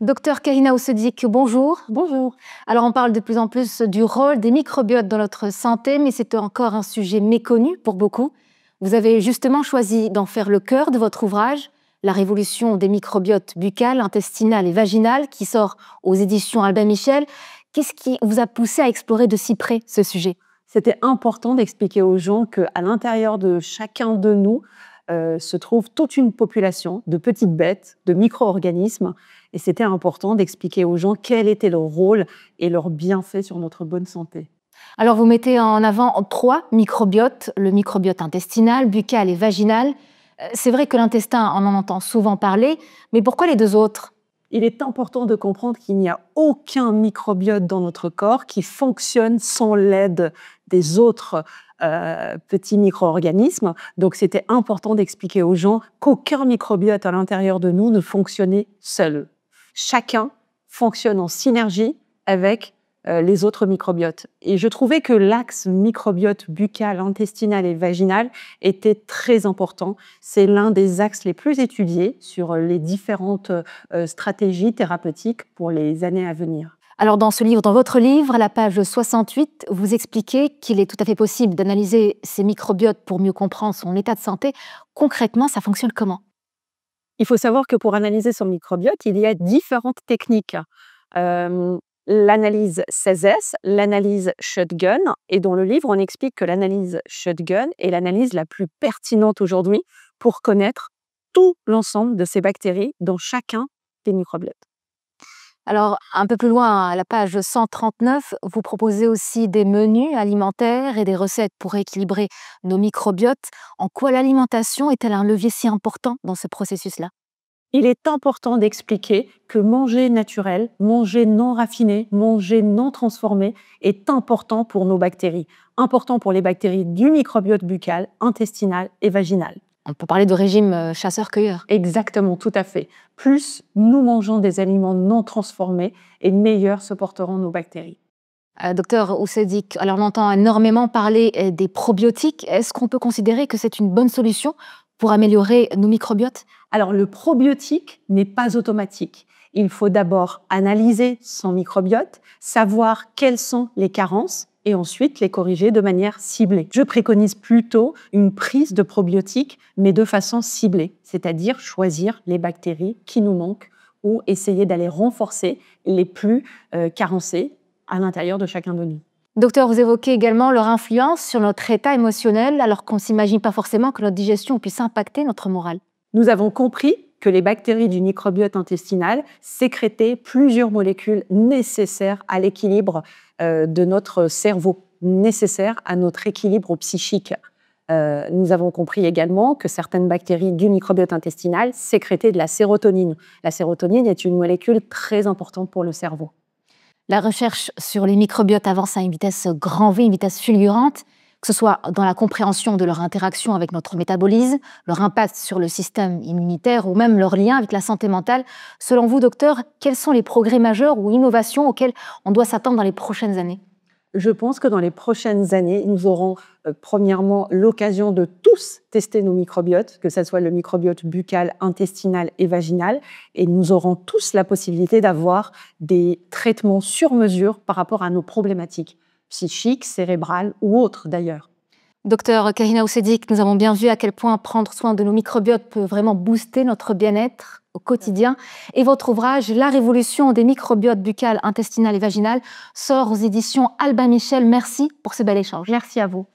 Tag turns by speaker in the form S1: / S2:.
S1: Docteur Kahina Oussedik, bonjour.
S2: Bonjour.
S1: Alors on parle de plus en plus du rôle des microbiotes dans notre santé, mais c'est encore un sujet méconnu pour beaucoup. Vous avez justement choisi d'en faire le cœur de votre ouvrage, La révolution des microbiotes buccal, intestinal et vaginal, qui sort aux éditions Albin Michel. Qu'est-ce qui vous a poussé à explorer de si près ce sujet?
S2: C'était important d'expliquer aux gens qu'à l'intérieur de chacun de nous se trouve toute une population de petites bêtes, de micro-organismes. Et c'était important d'expliquer aux gens quel était leur rôle et leur bienfait sur notre bonne santé.
S1: Alors vous mettez en avant 3 microbiotes, le microbiote intestinal, buccal et vaginal. C'est vrai que l'intestin, on en entend souvent parler, mais pourquoi les 2 autres?
S2: Il est important de comprendre qu'il n'y a aucun microbiote dans notre corps qui fonctionne sans l'aide des autres petits micro-organismes. Donc, c'était important d'expliquer aux gens qu'aucun microbiote à l'intérieur de nous ne fonctionnait seul. Chacun fonctionne en synergie avec les autres microbiotes. Et je trouvais que l'axe microbiote buccal, intestinal et vaginal était très important. C'est l'un des axes les plus étudiés sur les différentes stratégies thérapeutiques pour les années à venir.
S1: Alors dans votre livre, à la page 68, vous expliquez qu'il est tout à fait possible d'analyser ces microbiotes pour mieux comprendre son état de santé. Concrètement, ça fonctionne comment?
S2: Il faut savoir que pour analyser son microbiote, il y a différentes techniques. L'analyse 16S, l'analyse shotgun, et dans le livre, on explique que l'analyse shotgun est l'analyse la plus pertinente aujourd'hui pour connaître tout l'ensemble de ces bactéries dans chacun des microbiotes.
S1: Alors, un peu plus loin, à la page 139, vous proposez aussi des menus alimentaires et des recettes pour équilibrer nos microbiotes. En quoi l'alimentation est-elle un levier si important dans ce processus-là?
S2: Il est important d'expliquer que manger naturel, manger non raffiné, manger non transformé est important pour nos bactéries, important pour les bactéries du microbiote buccal, intestinal et vaginal.
S1: On peut parler de régime chasseur-cueilleur.
S2: Exactement, tout à fait. Plus nous mangeons des aliments non transformés, et meilleurs se porteront nos bactéries.
S1: Docteur Oussedik, alors on entend énormément parler des probiotiques. Est-ce qu'on peut considérer que c'est une bonne solution pour améliorer nos microbiotes?
S2: Alors, le probiotique n'est pas automatique. Il faut d'abord analyser son microbiote, savoir quelles sont les carences et ensuite les corriger de manière ciblée. Je préconise plutôt une prise de probiotiques, mais de façon ciblée, c'est-à-dire choisir les bactéries qui nous manquent ou essayer d'aller renforcer les plus carencées à l'intérieur de chacun de nous.
S1: Docteur, vous évoquez également leur influence sur notre état émotionnel, alors qu'on ne s'imagine pas forcément que notre digestion puisse impacter notre morale.
S2: Nous avons compris que les bactéries du microbiote intestinal sécrétaient plusieurs molécules nécessaires à l'équilibre de notre cerveau, nécessaires à notre équilibre psychique. Nous avons compris également que certaines bactéries du microbiote intestinal sécrétaient de la sérotonine. La sérotonine est une molécule très importante pour le cerveau.
S1: La recherche sur les microbiotes avance à une vitesse grand V, une vitesse fulgurante, que ce soit dans la compréhension de leur interaction avec notre métabolisme, leur impact sur le système immunitaire ou même leur lien avec la santé mentale. Selon vous, docteur, quels sont les progrès majeurs ou innovations auxquels on doit s'attendre dans les prochaines années?
S2: Je pense que dans les prochaines années, nous aurons premièrement l'occasion de tous tester nos microbiotes, que ce soit le microbiote buccal, intestinal et vaginal, et nous aurons tous la possibilité d'avoir des traitements sur mesure par rapport à nos problématiques psychiques, cérébrales ou autres d'ailleurs.
S1: Docteur Kahina Oussedik, nous avons bien vu à quel point prendre soin de nos microbiotes peut vraiment booster notre bien-être au quotidien. Et votre ouvrage, La révolution des microbiotes buccal, intestinal et vaginal, sort aux éditions Albin Michel. Merci pour ce bel échange.
S2: Merci à vous.